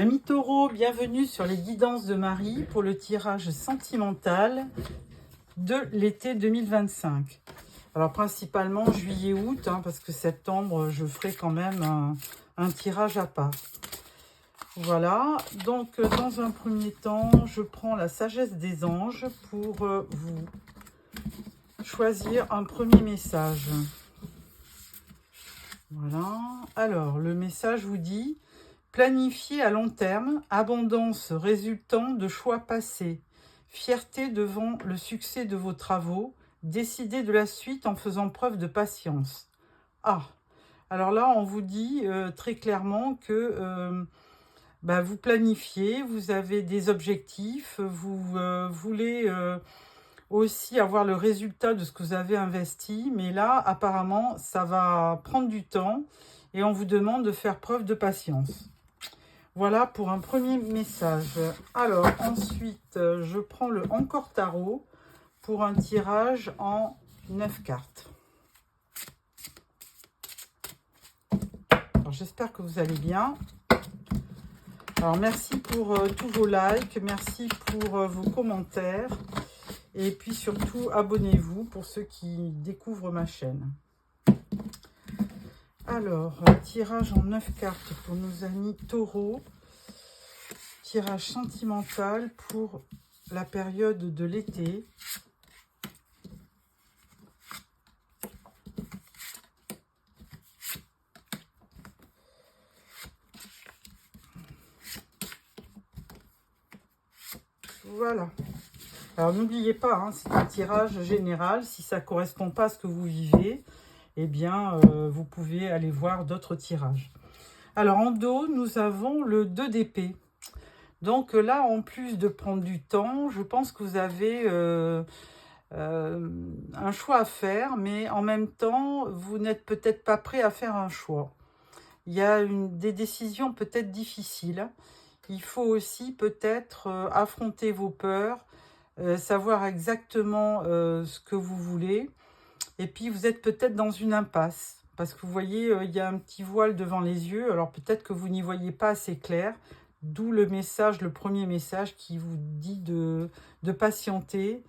Amis taureaux, bienvenue sur les guidances de Marie pour le tirage sentimental de l'été 2025. Alors principalement juillet-août, parce que septembre, je ferai quand même un tirage à part. Voilà, donc dans un premier temps, je prends la sagesse des anges pour vous choisir un premier message. Voilà, alors le message vous dit: planifiez à long terme, abondance résultant de choix passés, fierté devant le succès de vos travaux, décidez de la suite en faisant preuve de patience. Ah, alors là, on vous dit très clairement que vous planifiez, vous avez des objectifs, vous voulez aussi avoir le résultat de ce que vous avez investi, mais là, apparemment, ça va prendre du temps et on vous demande de faire preuve de patience. Voilà pour un premier message. Alors, ensuite, je prends le Encore Tarot pour un tirage en 9 cartes. Alors, j'espère que vous allez bien. Alors, merci pour tous vos likes, merci pour vos commentaires. Et puis surtout, abonnez-vous pour ceux qui découvrent ma chaîne. Alors, tirage en 9 cartes pour nos amis taureaux. Tirage sentimental pour la période de l'été. Voilà. Alors n'oubliez pas, c'est un tirage général. Si ça ne correspond pas à ce que vous vivez, eh bien, vous pouvez aller voir d'autres tirages. Alors en dos, nous avons le 2 d'épée. Donc là, en plus de prendre du temps, je pense que vous avez un choix à faire, mais en même temps, vous n'êtes peut-être pas prêt à faire un choix. Il y a des décisions peut-être difficiles. Il faut aussi peut-être affronter vos peurs, savoir exactement ce que vous voulez. Et puis, vous êtes peut-être dans une impasse. Parce que vous voyez, il y a un petit voile devant les yeux. Alors, peut-être que vous n'y voyez pas assez clair. D'où le message, le premier message qui vous dit de patienter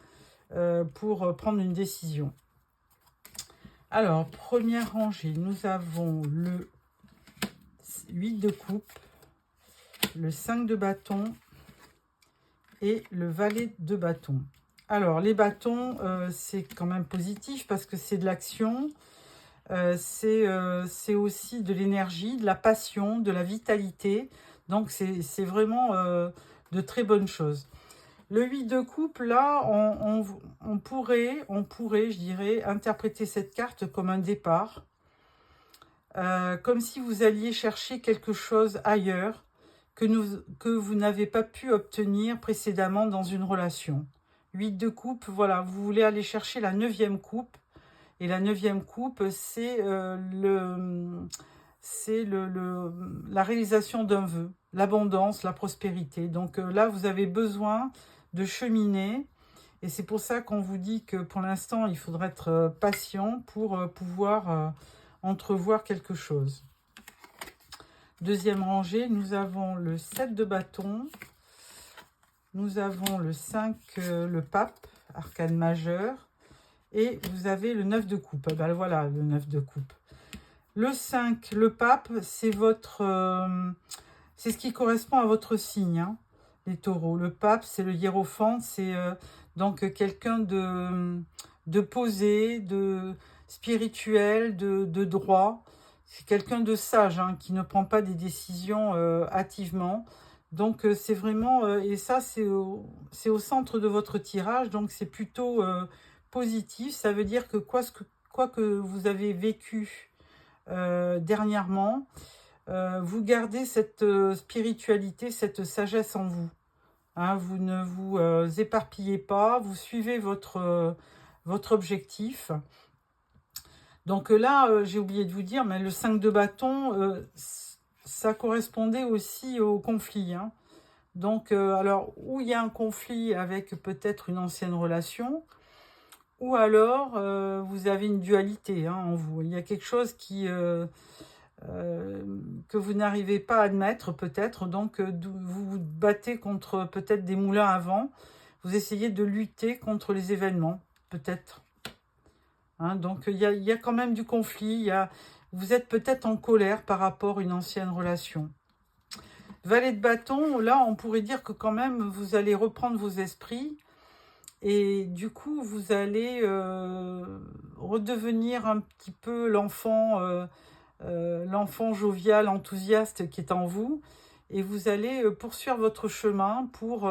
pour prendre une décision. Alors, première rangée, nous avons le 8 de coupe, le 5 de bâton et le valet de bâton. Alors, les bâtons, c'est quand même positif parce que c'est de l'action, c'est aussi de l'énergie, de la passion, de la vitalité. Donc, c'est vraiment de très bonnes choses. Le 8 de coupe, là, on pourrait, je dirais, interpréter cette carte comme un départ. Comme si vous alliez chercher quelque chose ailleurs que vous n'avez pas pu obtenir précédemment dans une relation. 8 de coupe, voilà, vous voulez aller chercher la 9e coupe. Et la 9e coupe, c'est la réalisation d'un vœu, l'abondance, la prospérité. Donc là, vous avez besoin de cheminer. Et c'est pour ça qu'on vous dit que pour l'instant, il faudra être patient pour pouvoir entrevoir quelque chose. Deuxième rangée, nous avons le 7 de bâton. Nous avons le 5, le pape, arcane majeur. Et vous avez le 9 de coupe. Ben voilà, le 9 de coupe. Le 5, le pape, c'est c'est ce qui correspond à votre signe, les taureaux. Le pape, c'est le hiérophante, c'est donc quelqu'un de posé, de spirituel, de droit. C'est quelqu'un de sage, qui ne prend pas des décisions hâtivement. Donc c'est vraiment, et ça c'est au centre de votre tirage, donc c'est plutôt positif. Ça veut dire que quoi que vous avez vécu dernièrement, vous gardez cette spiritualité, cette sagesse en vous. Vous ne vous éparpillez pas, vous suivez votre objectif. Donc là, j'ai oublié de vous dire, mais le 5 de bâton, ça correspondait aussi au conflit. Donc, alors, où il y a un conflit avec peut-être une ancienne relation, ou alors vous avez une dualité en vous. Il y a quelque chose qui que vous n'arrivez pas à admettre peut-être, donc vous vous battez contre peut-être des moulins à vent, vous essayez de lutter contre les événements, peut-être. Hein, donc il y a quand même du conflit, vous êtes peut-être en colère par rapport à une ancienne relation. Valet de bâton, là on pourrait dire que quand même vous allez reprendre vos esprits, et du coup vous allez redevenir un petit peu l'enfant jovial, enthousiaste qui est en vous, et vous allez poursuivre votre chemin pour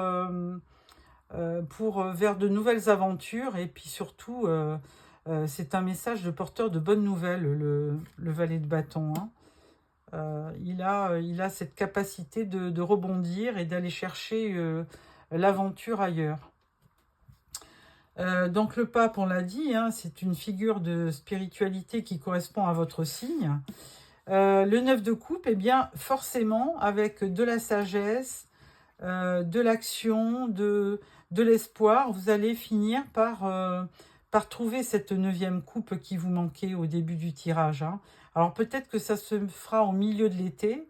vers de nouvelles aventures, et puis surtout, c'est un message de porteur de bonnes nouvelles, le valet de bâton. Hein. Il a cette capacité de rebondir et d'aller chercher l'aventure ailleurs. Donc le pape, on l'a dit, hein, c'est une figure de spiritualité qui correspond à votre signe. Le 9 de coupe, eh bien forcément avec de la sagesse, de l'action, de l'espoir, vous allez finir par trouver cette 9e coupe qui vous manquait au début du tirage. Hein. Alors peut-être que ça se fera au milieu de l'été,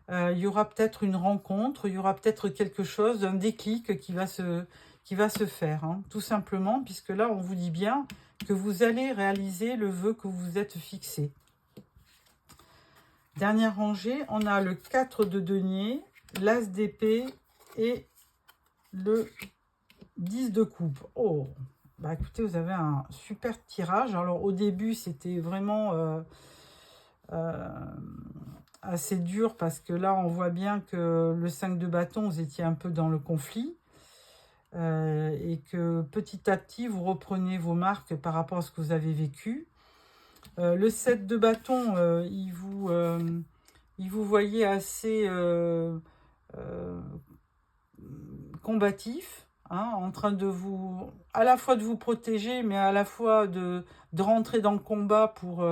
il y aura peut-être une rencontre, il y aura peut-être quelque chose, un déclic qui va se faire, hein, tout simplement, puisque là on vous dit bien que vous allez réaliser le vœu que vous vous êtes fixé. Dernière rangée, on a le 4 de denier, l'as d'épée et le 10 de coupe. Oh, bah écoutez, vous avez un super tirage. Alors au début, c'était vraiment assez dur, parce que là, on voit bien que le 5 de bâton, vous étiez un peu dans le conflit. Et que petit à petit, vous reprenez vos marques par rapport à ce que vous avez vécu. Le 7 de bâton, il vous voyait assez combatif, hein, en train de à la fois de vous protéger, mais à la fois de rentrer dans le combat pour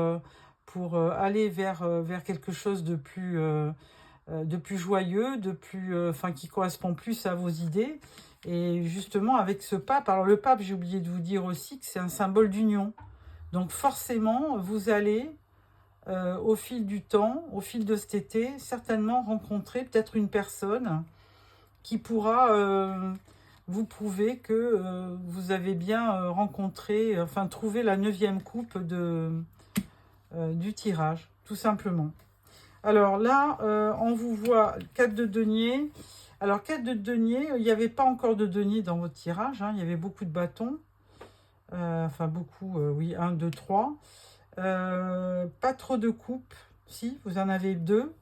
aller vers quelque chose de plus joyeux, qui correspond plus à vos idées. Et justement, avec ce pape, alors le pape, j'ai oublié de vous dire aussi que c'est un symbole d'union. Donc forcément, vous allez, au fil du temps, au fil de cet été, certainement rencontrer peut-être une personne qui pourra vous prouver que vous avez bien trouvé la 9e coupe du tirage, tout simplement. Alors là, on vous voit 4 de denier. Alors 4 de denier, il n'y avait pas encore de denier dans votre tirage, hein, il y avait beaucoup de bâtons. Oui, 1, 2, 3. Pas trop de coupes, si, vous en avez 2.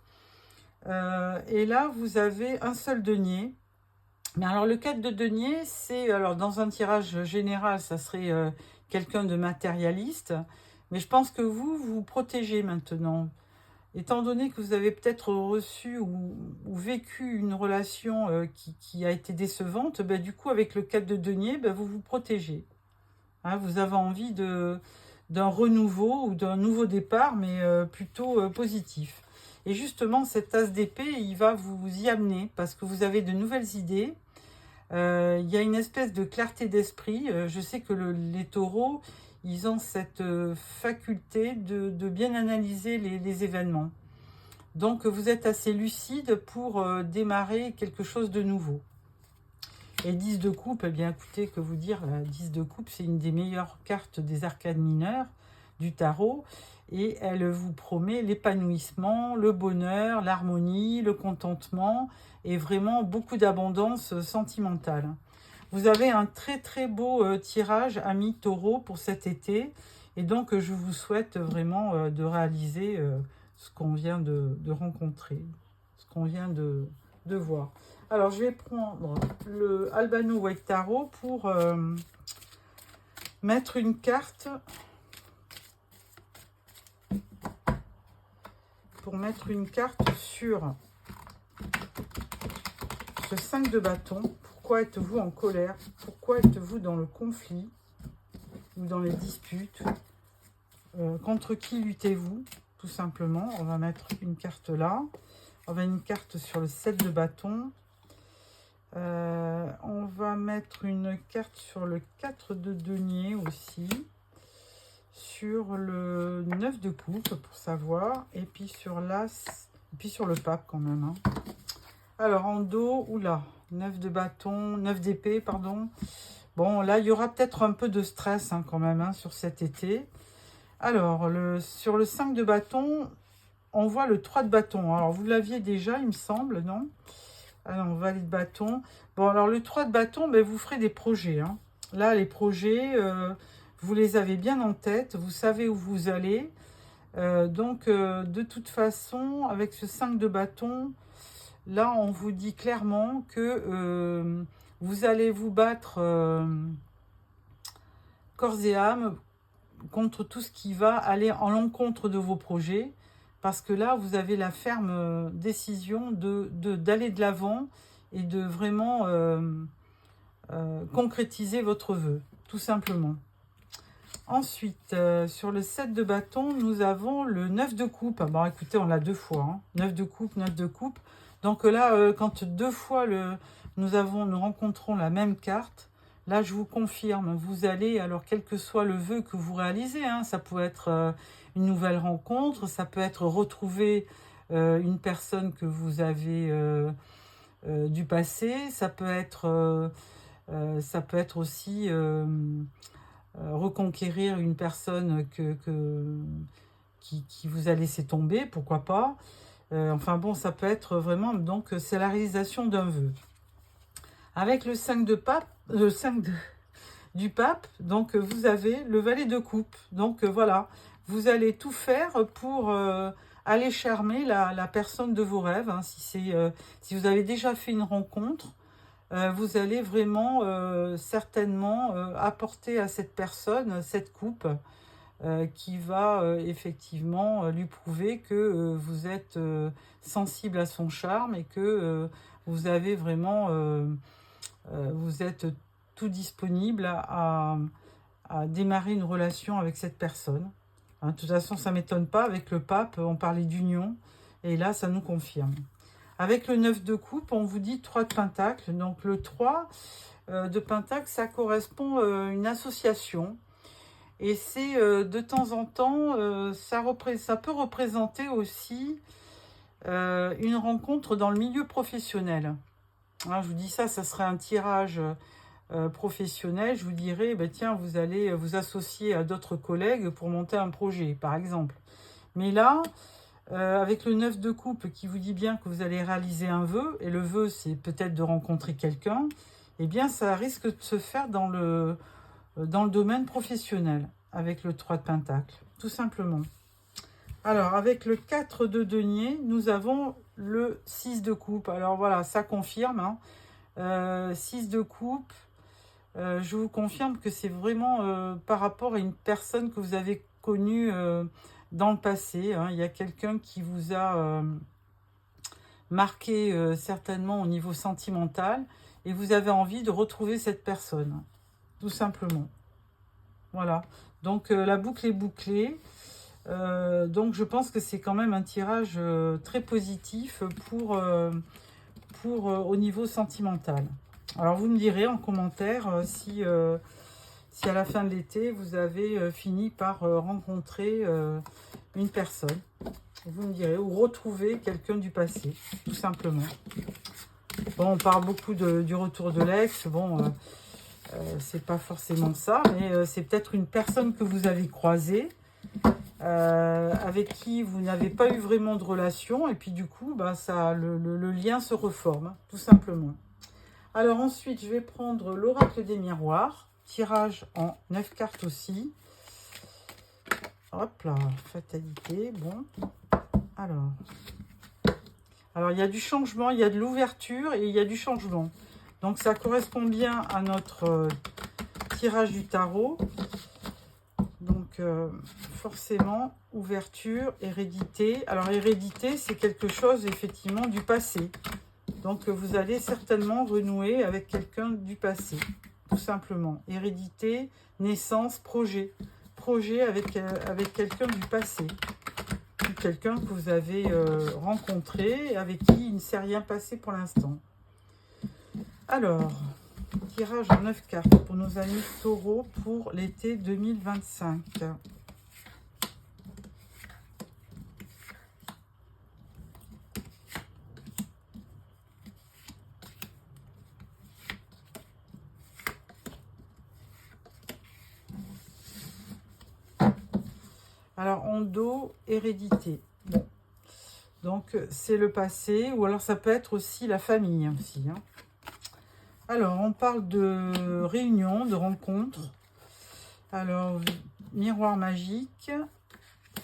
Et là, vous avez un seul denier. Mais alors le 4 de denier, c'est, alors dans un tirage général, ça serait quelqu'un de matérialiste. Mais je pense que vous vous protégez maintenant. Étant donné que vous avez peut-être reçu ou vécu une relation qui a été décevante, du coup, avec le 4 de denier, vous vous protégez. Hein, vous avez envie d'un renouveau ou d'un nouveau départ, mais plutôt positif. Et justement, cet as d'épée, il va vous y amener, parce que vous avez de nouvelles idées. Il y a une espèce de clarté d'esprit. Je sais que les taureaux, ils ont cette faculté de bien analyser les événements. Donc, vous êtes assez lucide pour démarrer quelque chose de nouveau. Et 10 de coupe, eh bien, écoutez, que vous dire, la 10 de coupe, c'est une des meilleures cartes des arcades mineures du tarot. Et elle vous promet l'épanouissement, le bonheur, l'harmonie, le contentement et vraiment beaucoup d'abondance sentimentale. Vous avez un très très beau tirage, amis taureau, pour cet été. Et donc, je vous souhaite vraiment de réaliser ce qu'on vient de rencontrer, ce qu'on vient de voir. Alors, je vais prendre le Albano White Tarot pour mettre une carte. Sur ce 5 de bâton. Pourquoi êtes-vous en colère? Pourquoi êtes-vous dans le conflit ou dans les disputes? Contre qui luttez-vous? Tout simplement, on va mettre une carte là. On va une carte sur le 7 de bâton. On va mettre une carte sur le 4 de denier aussi. sur le 9 de coupe pour savoir, et puis sur l'as, et puis sur le pape quand même. Hein. Alors en dos, oula, 9 de bâton, 9 d'épée, pardon. Bon, là, il y aura peut-être un peu de stress hein, quand même hein, sur cet été. Alors, sur le 5 de bâton, on voit le 3 de bâton. Alors, vous l'aviez déjà, il me semble, non? Alors, on va aller de bâton. Bon, alors, le 3 de bâton, ben, vous ferez des projets. Hein. Là, les projets, vous les avez bien en tête. Vous savez où vous allez. Donc, de toute façon, avec ce 5 de bâton, là, on vous dit clairement que vous allez vous battre corps et âme contre tout ce qui va aller en l'encontre de vos projets, parce que là, vous avez la ferme décision d'aller de l'avant et de vraiment concrétiser votre vœu, tout simplement. Ensuite, sur le 7 de bâton, nous avons le 9 de coupe. Bon, écoutez, on l'a 2 fois. Hein. 9 de coupe, 9 de coupe. Donc là, quand 2 fois nous rencontrons la même carte, là, je vous confirme, vous allez, alors quel que soit le vœu que vous réalisez, hein, ça peut être une nouvelle rencontre, ça peut être retrouver une personne que vous avez du passé, ça peut être aussi reconquérir une personne qui vous a laissé tomber, pourquoi pas. Enfin bon, ça peut être vraiment, donc c'est la réalisation d'un vœu. Avec le 5 de pape, du pape, donc vous avez le valet de coupe. Donc voilà, vous allez tout faire pour aller charmer la personne de vos rêves. Hein, si vous avez déjà fait une rencontre, vous allez vraiment certainement apporter à cette personne cette coupe qui va effectivement lui prouver que vous êtes sensible à son charme et que vous avez vraiment, vous êtes tout disponible à démarrer une relation avec cette personne. Hein, de toute façon, ça ne m'étonne pas, avec le pape, on parlait d'union, et là, ça nous confirme. Avec le 9 de coupe, on vous dit 3 de pentacle. Donc le 3 de pentacle, ça correspond à une association. Et c'est de temps en temps, ça peut représenter aussi une rencontre dans le milieu professionnel. Hein, je vous dis ça serait un tirage professionnel. Je vous dirais, ben, tiens, vous allez vous associer à d'autres collègues pour monter un projet, par exemple. Mais là, avec le 9 de coupe qui vous dit bien que vous allez réaliser un vœu, et le vœu, c'est peut-être de rencontrer quelqu'un, eh bien, ça risque de se faire dans le domaine professionnel, avec le 3 de pentacle, tout simplement. Alors, avec le 4 de denier, nous avons le 6 de coupe. Alors voilà, ça confirme. Hein. 6 de coupe, je vous confirme que c'est vraiment par rapport à une personne que vous avez connue dans le passé. Hein. Il y a quelqu'un qui vous a marqué certainement au niveau sentimental et vous avez envie de retrouver cette personne, tout simplement. Voilà, donc la boucle est bouclée. Donc je pense que c'est quand même un tirage très positif pour au niveau sentimental. Alors vous me direz en commentaire si à la fin de l'été vous avez fini par rencontrer une personne. Vous me direz, ou retrouver quelqu'un du passé, tout simplement. Bon, on parle beaucoup du retour de l'ex. Bon, c'est pas forcément ça, mais c'est peut-être une personne que vous avez croisée, avec qui vous n'avez pas eu vraiment de relation, et puis du coup, bah, le lien se reforme, tout simplement. Alors ensuite, je vais prendre l'oracle des miroirs, tirage en 9 cartes aussi. Hop là, fatalité, bon. Alors, il y a du changement, il y a de l'ouverture et il y a du changement. Donc, ça correspond bien à notre tirage du tarot. Donc, forcément, ouverture, hérédité. Alors, hérédité, c'est quelque chose, effectivement, du passé. Donc, vous allez certainement renouer avec quelqu'un du passé, tout simplement. Hérédité, naissance, projet. Projet avec quelqu'un du passé. Quelqu'un que vous avez rencontré, avec qui il ne s'est rien passé pour l'instant. Alors, tirage en 9 cartes pour nos amis taureaux pour l'été 2025. Alors, en dos, hérédité. Bon. Donc, c'est le passé, ou alors ça peut être aussi la famille. Aussi, hein. Alors, on parle de réunion, de rencontre. Alors, miroir magique,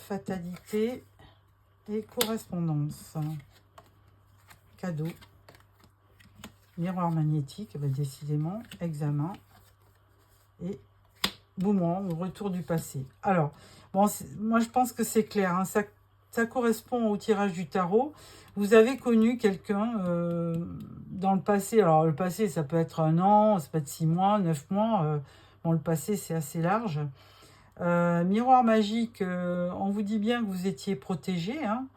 fatalité et correspondance. Cadeau. Miroir magnétique, bah, décidément, examen. Et boomerang, retour du passé. Alors, bon, moi je pense que c'est clair, hein, ça correspond au tirage du tarot. Vous avez connu quelqu'un dans le passé. Alors le passé, ça peut être 1 an, ça peut être 6 mois, 9 mois. Bon, le passé, c'est assez large. Miroir magique, on vous dit bien que vous étiez protégé. Hein.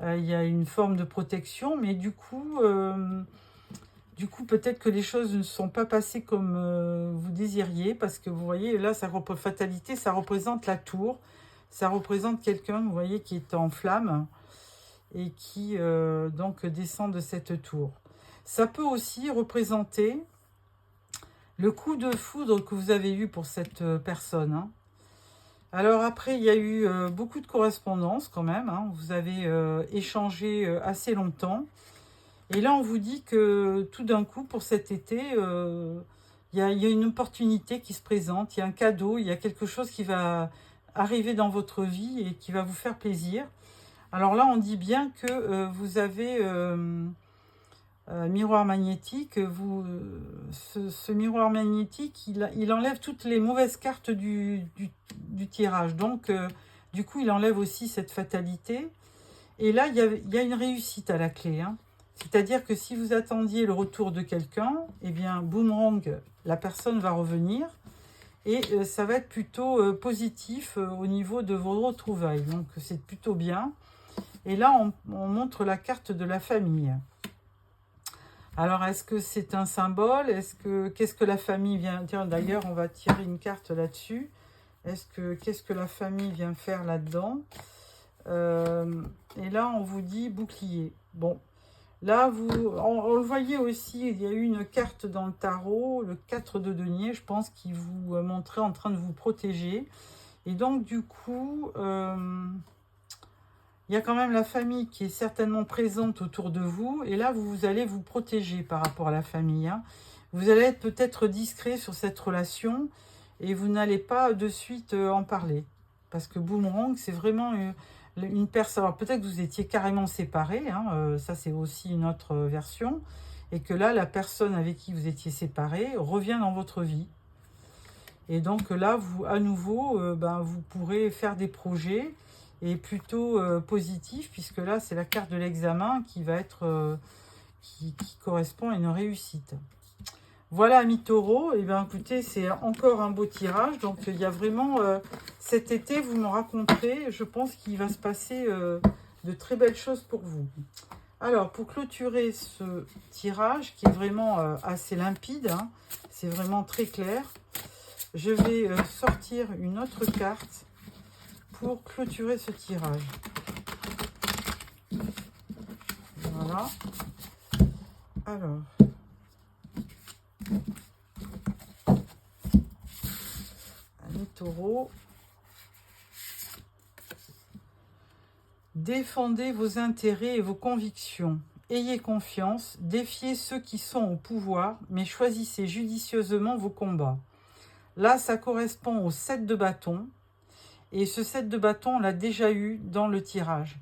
Il y a une forme de protection, mais du coup, peut-être que les choses ne sont pas passées comme vous désiriez, parce que vous voyez, là, fatalité, ça représente la tour, ça représente quelqu'un, vous voyez, qui est en flamme et qui, donc, descend de cette tour. Ça peut aussi représenter le coup de foudre que vous avez eu pour cette personne. Hein. Alors après, il y a eu beaucoup de correspondances quand même. Hein. Vous avez échangé assez longtemps. Et là, on vous dit que tout d'un coup, pour cet été, il y a une opportunité qui se présente, il y a un cadeau, il y a quelque chose qui va arriver dans votre vie et qui va vous faire plaisir. Alors là, on dit bien que vous avez miroir magnétique. Ce miroir magnétique, il enlève toutes les mauvaises cartes du tirage. Donc, du coup, il enlève aussi cette fatalité. Et là, il y a une réussite à la clé, hein. C'est-à-dire que si vous attendiez le retour de quelqu'un, eh bien, boomerang, la personne va revenir. Et ça va être plutôt positif au niveau de vos retrouvailles. Donc, c'est plutôt bien. Et là, on montre la carte de la famille. Alors, est-ce que c'est un symbole? Qu'est-ce que la famille vient dire? D'ailleurs, on va tirer une carte là-dessus. Qu'est-ce que la famille vient faire là-dedans? Et là, on vous dit bouclier. Bon. Là, on le voyait aussi, il y a eu une carte dans le tarot, le 4 de denier, je pense, qui vous montrait en train de vous protéger. Et donc, du coup, il y a quand même la famille qui est certainement présente autour de vous. Et là, vous allez vous protéger par rapport à la famille. Hein. Vous allez être peut-être discret sur cette relation et vous n'allez pas de suite en parler. Parce que boomerang, c'est vraiment une personne. Alors peut-être que vous étiez carrément séparés, hein, ça c'est aussi une autre version. Et que là, la personne avec qui vous étiez séparés revient dans votre vie. Et donc là, à nouveau, vous pourrez faire des projets et plutôt positifs, puisque là, c'est la carte de l'examen qui va être qui correspond à une réussite. Voilà, amis taureaux, et bien écoutez, c'est encore un beau tirage. Donc il y a vraiment, cet été, vous me raconterez, je pense qu'il va se passer de très belles choses pour vous. Alors, pour clôturer ce tirage, qui est vraiment assez limpide, hein, c'est vraiment très clair, je vais sortir une autre carte pour clôturer ce tirage. Voilà. Alors... Amis taureaux, défendez vos intérêts et vos convictions. Ayez confiance, défiez ceux qui sont au pouvoir, mais choisissez judicieusement vos combats. Là, ça correspond au 7 de bâton. Et ce 7 de bâton, on l'a déjà eu dans le tirage.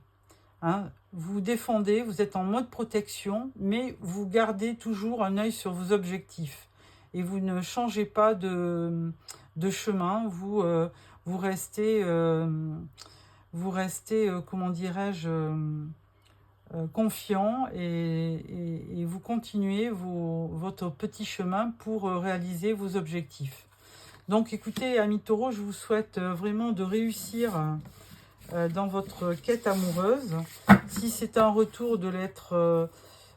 Hein, vous défendez, vous êtes en mode protection, mais vous gardez toujours un œil sur vos objectifs. Et vous ne changez pas de chemin, vous restez, comment dirais-je, confiant et vous continuez votre petit chemin pour réaliser vos objectifs. Donc écoutez, amis taureaux, je vous souhaite vraiment de réussir dans votre quête amoureuse. Si c'est un retour de l'être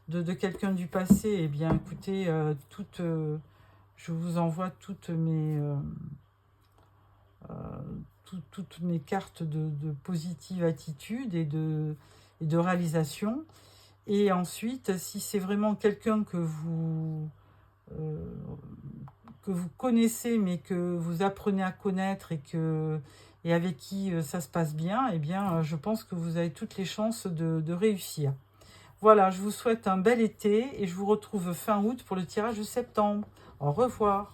de quelqu'un du passé, eh bien écoutez, je vous envoie toutes mes cartes de positive attitude et de réalisation. Et ensuite, si c'est vraiment quelqu'un que vous que vous connaissez, mais que vous apprenez à connaître et avec qui ça se passe bien, eh bien, je pense que vous avez toutes les chances de réussir. Voilà, je vous souhaite un bel été et je vous retrouve fin août pour le tirage de septembre. Au revoir.